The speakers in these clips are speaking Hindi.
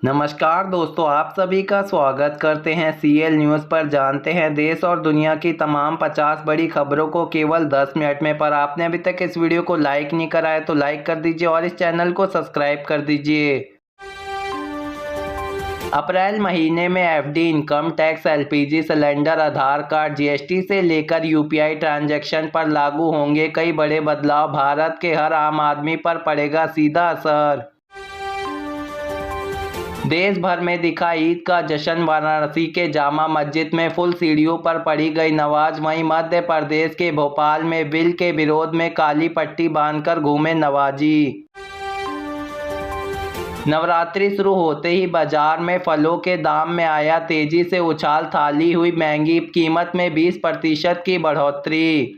नमस्कार दोस्तों, आप सभी का स्वागत करते हैं सीएल न्यूज़ पर। जानते हैं देश और दुनिया की तमाम 50 बड़ी खबरों को केवल 10 मिनट में। पर आपने अभी तक इस वीडियो को लाइक नहीं करा है तो लाइक कर दीजिए और इस चैनल को सब्सक्राइब कर दीजिए। अप्रैल महीने में FD, income tax, LPG cylinder, Aadhaar card, GST से लेकर यूपीआई ट्रांजैक्शन पर लागू होंगे कई बड़े बदलाव। भारत के हर आम आदमी पर पड़ेगा सीधा असर। देश भर में दिखा ईद का जश्न। वाराणसी के जामा मस्जिद में फुल सीढ़ियों पर पढ़ी गई नमाज। वहीं मध्य प्रदेश के भोपाल में बिल के विरोध में काली पट्टी बांधकर घूमे नवाजी। नवरात्रि शुरू होते ही बाजार में फलों के दाम में आया तेजी से उछाल। थाली हुई महंगी, कीमत में 20% की बढ़ोतरी।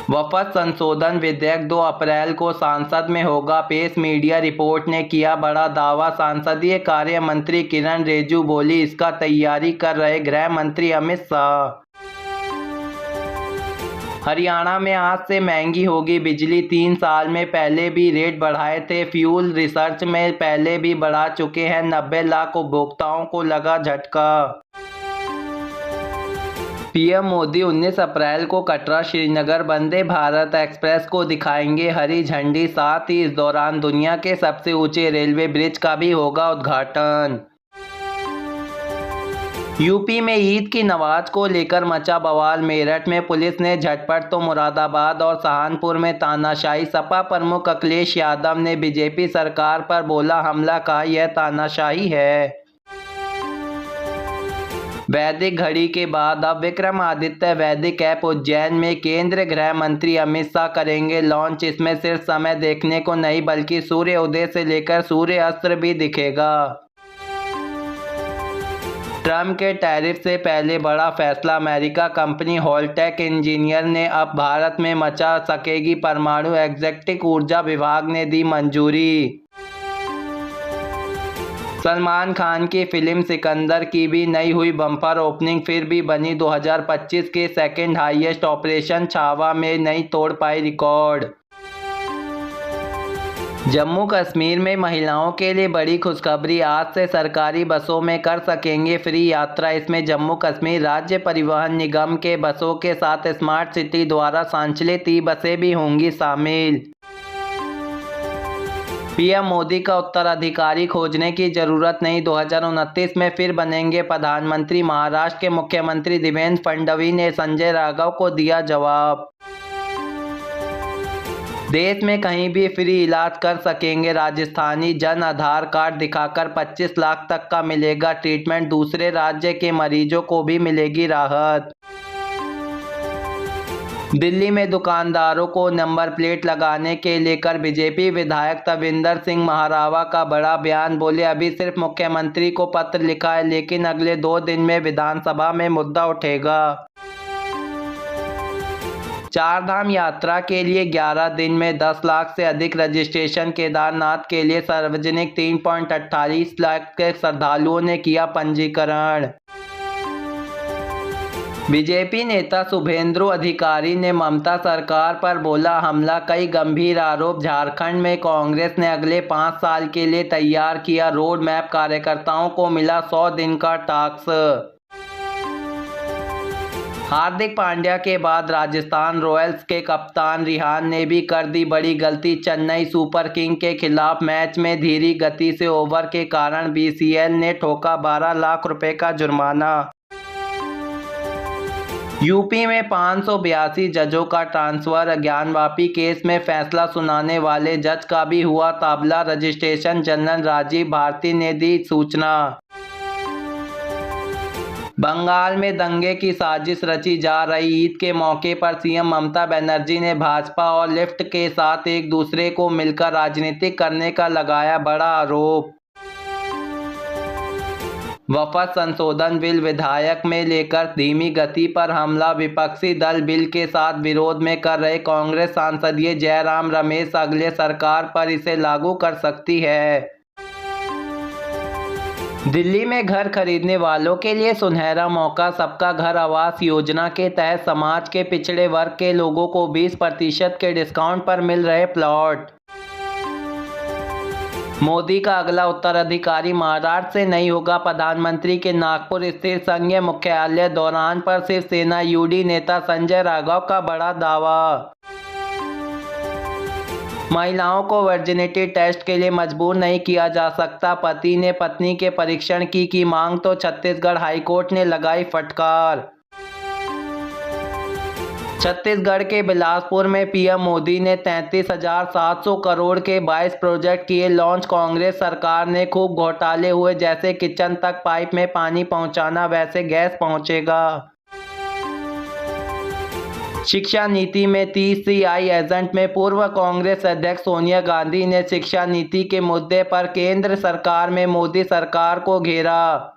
वफ़द संशोधन विधेयक 2 अप्रैल को संसद में होगा पेश। मीडिया रिपोर्ट ने किया बड़ा दावा। संसदीय कार्य मंत्री किरण रिजिजू बोली, इसका तैयारी कर रहे गृह मंत्री अमित शाह। हरियाणा में आज से महंगी होगी बिजली। 3 साल में पहले भी रेट बढ़ाए थे। फ्यूल रिसर्च में पहले भी बढ़ा चुके हैं। 90 लाख उपभोक्ताओं को लगा झटका। पीएम मोदी 19 अप्रैल को कटरा श्रीनगर वंदे भारत एक्सप्रेस को दिखाएंगे हरी झंडी। साथ ही इस दौरान दुनिया के सबसे ऊंचे रेलवे ब्रिज का भी होगा उद्घाटन। यूपी में ईद की नमाज को लेकर मचा बवाल। मेरठ में पुलिस ने झटपट तो मुरादाबाद और सहारनपुर में तानाशाही। सपा प्रमुख अखिलेश यादव ने बीजेपी सरकार पर बोला हमला, कहा यह तानाशाही है। वैदिक घड़ी के बाद अब विक्रमादित्य वैदिक ऐप उज्जैन में केंद्रीय गृह मंत्री अमित शाह करेंगे लॉन्च। इसमें सिर्फ समय देखने को नहीं बल्कि सूर्य उदय से लेकर सूर्य अस्त भी दिखेगा। ट्रंप के टैरिफ से पहले बड़ा फैसला। अमेरिका कंपनी होल्टेक इंजीनियर ने अब भारत में मचा सकेगी परमाणु। एग्जैक्टिक ऊर्जा विभाग ने दी मंजूरी। सलमान खान की फिल्म सिकंदर की भी नहीं हुई बम्पर ओपनिंग, फिर भी बनी 2025 के सेकंड हाईएस्ट। ऑपरेशन छावा में नहीं तोड़ पाई रिकॉर्ड। जम्मू कश्मीर में महिलाओं के लिए बड़ी खुशखबरी। आज से सरकारी बसों में कर सकेंगे फ्री यात्रा। इसमें जम्मू कश्मीर राज्य परिवहन निगम के बसों के साथ स्मार्ट सिटी द्वारा संचालित ई बसें भी होंगी शामिल। पीएम मोदी का उत्तराधिकारी खोजने की जरूरत नहीं, 2029 में फिर बनेंगे प्रधानमंत्री। महाराष्ट्र के मुख्यमंत्री देवेंद्र फडणवीस ने संजय राघव को दिया जवाब। देश में कहीं भी फ्री इलाज कर सकेंगे राजस्थानी। जन आधार कार्ड दिखाकर 25 लाख तक का मिलेगा ट्रीटमेंट। दूसरे राज्य के मरीजों को भी मिलेगी राहत। दिल्ली में दुकानदारों को नंबर प्लेट लगाने के लेकर बीजेपी विधायक तविंदर सिंह महारावा का बड़ा बयान। बोले अभी सिर्फ मुख्यमंत्री को पत्र लिखा है लेकिन अगले 2 दिन में विधानसभा में मुद्दा उठेगा। 4 धाम यात्रा के लिए 11 दिन में 10 लाख से अधिक रजिस्ट्रेशन। केदारनाथ के लिए सार्वजनिक 3.28 लाख के श्रद्धालुओं ने किया पंजीकरण। बीजेपी नेता शुभेंदु अधिकारी ने ममता सरकार पर बोला हमला, कई गंभीर आरोप। झारखंड में कांग्रेस ने अगले 5 साल के लिए तैयार किया रोड मैप। कार्यकर्ताओं को मिला 100 दिन का टास्क। हार्दिक पांड्या के बाद राजस्थान रॉयल्स के कप्तान रिहान ने भी कर दी बड़ी गलती। चेन्नई सुपर किंग के खिलाफ मैच में धीमी गति से ओवर के कारण बीसीएल ने ठोका 12 लाख रुपए का जुर्माना। यूपी में 582 जजों का ट्रांसफर। ज्ञानवापी केस में फैसला सुनाने वाले जज का भी हुआ तबादला। रजिस्ट्रेशन जनरल राजीव भारती ने दी सूचना। बंगाल में दंगे की साजिश रची जा रही। ईद के मौके पर सीएम ममता बनर्जी ने भाजपा और लेफ्ट के साथ एक दूसरे को मिलकर राजनीति करने का लगाया बड़ा आरोप। वफ़द संशोधन बिल विधेयक में लेकर धीमी गति पर हमला। विपक्षी दल बिल के साथ विरोध में कर रहे कांग्रेस सांसदीय जयराम रमेश अगले सरकार पर इसे लागू कर सकती है। दिल्ली में घर खरीदने वालों के लिए सुनहरा मौका। सबका घर आवास योजना के तहत समाज के पिछड़े वर्ग के लोगों को 20% के डिस्काउंट पर मिल रहे प्लॉट। मोदी का अगला उत्तराधिकारी महाराष्ट्र से नहीं होगा। प्रधानमंत्री के नागपुर स्थित संघीय मुख्यालय दौरान पर शिवसेना यूडी नेता संजय राघव का बड़ा दावा। महिलाओं को वर्जिनिटी टेस्ट के लिए मजबूर नहीं किया जा सकता, पति ने पत्नी के परीक्षण की मांग तो छत्तीसगढ़ हाईकोर्ट ने लगाई फटकार। छत्तीसगढ़ के बिलासपुर में पीएम मोदी ने 33,700 करोड़ के 22 प्रोजेक्ट किए लॉन्च। कांग्रेस सरकार ने खूब घोटाले हुए, जैसे किचन तक पाइप में पानी पहुंचाना वैसे गैस पहुंचेगा। शिक्षा नीति में 30 CI एजेंट में पूर्व कांग्रेस अध्यक्ष सोनिया गांधी ने शिक्षा नीति के मुद्दे पर केंद्र सरकार में मोदी सरकार को घेरा।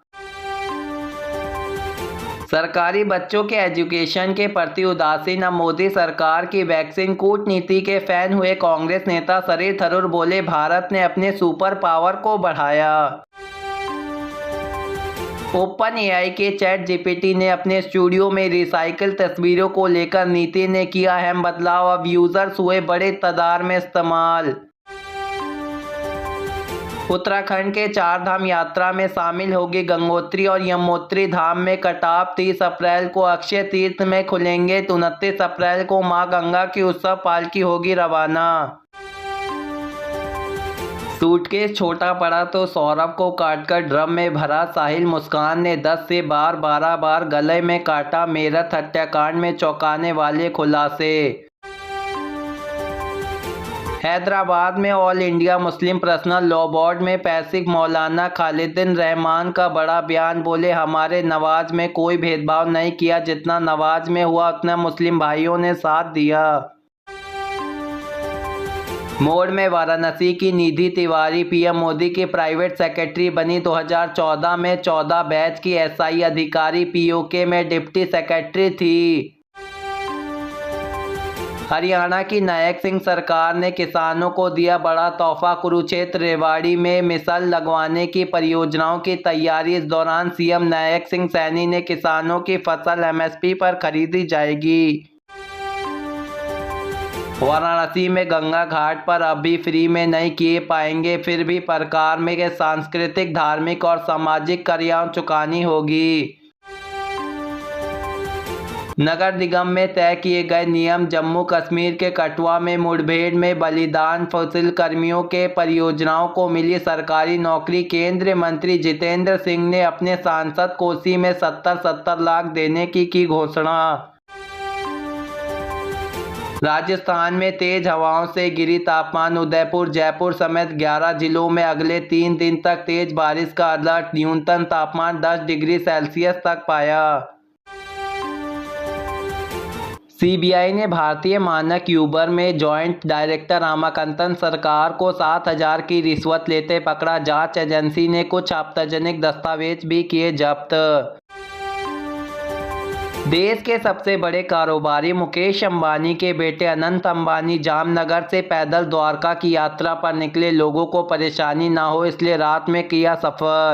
सरकारी बच्चों के एजुकेशन के प्रति उदासीन, अब मोदी सरकार की वैक्सीन कूटनीति के फैन हुए कांग्रेस नेता शरद थरूर बोले, भारत ने अपने सुपर पावर को बढ़ाया। ओपन AI के चैट GPT ने अपने स्टूडियो में रिसाइकिल तस्वीरों को लेकर नीति ने किया अहम बदलाव, अब यूजर्स हुए बड़े तादाद में इस्तेमाल। उत्तराखंड के 4 धाम यात्रा में शामिल होगी गंगोत्री और यमुनोत्री धाम में कटाव। 30 अप्रैल को अक्षय तीर्थ में खुलेंगे, 29 अप्रैल को मां गंगा की उत्सव पालकी होगी रवाना। सूटकेस छोटा पड़ा तो सौरभ को काटकर ड्रम में भरा, साहिल मुस्कान ने 10 से 12 बार गले में काटा। मेरठ हत्याकांड में चौंकाने वाले खुलासे। हैदराबाद में all India Muslim personal law board में पैसिक मौलाना खालिदुर रहमान का बड़ा बयान, बोले, हमारे नवाज में कोई भेदभाव नहीं किया, जितना नवाज में हुआ उतना मुस्लिम भाइयों ने साथ दिया। मोड़ में वाराणसी की निधि तिवारी पीएम मोदी की प्राइवेट सेक्रेटरी बनी। 2014 में 14 बैच की SI अधिकारी, POK में डिप्टी सेक्रेटरी थी। हरियाणा की नायक सिंह सरकार ने किसानों को दिया बड़ा तोहफा, कुरुक्षेत्र रेवाड़ी में मिसाइल लगवाने की परियोजनाओं की तैयारी। इस दौरान सीएम नायक सिंह सैनी ने किसानों की फसल MSP पर खरीदी जाएगी। वाराणसी में गंगा घाट पर अब भी फ्री में नहीं किए पाएंगे, फिर भी प्रकार में सांस्कृतिक, धार्मिक और सामाजिक करियां चुकानी होगी। नगर निगम में तय किए गए नियम। जम्मू कश्मीर के कठुआ में मुठभेड़ में बलिदान फौजिल कर्मियों के परियोजनाओं को मिली सरकारी नौकरी। केंद्रीय मंत्री जितेंद्र सिंह ने अपने सांसद कोसी में 70 लाख देने की घोषणा। राजस्थान में तेज हवाओं से गिरी तापमान। उदयपुर, जयपुर समेत 11 जिलों में अगले 3 दिन तक तेज बारिश का अलर्ट। न्यूनतम तापमान 10 डिग्री सेल्सियस तक पाया। CBI ने भारतीय मानक यूबर में जॉइंट डायरेक्टर रामाकांतन सरकार को 7,000 की रिश्वत लेते पकड़ा। जांच एजेंसी ने कुछ आपत्तिजनक दस्तावेज भी किए जब्त। देश के सबसे बड़े कारोबारी मुकेश अंबानी के बेटे अनंत अंबानी जामनगर से पैदल द्वारका की यात्रा पर निकले। लोगों को परेशानी ना हो इसलिए रात में किया सफर।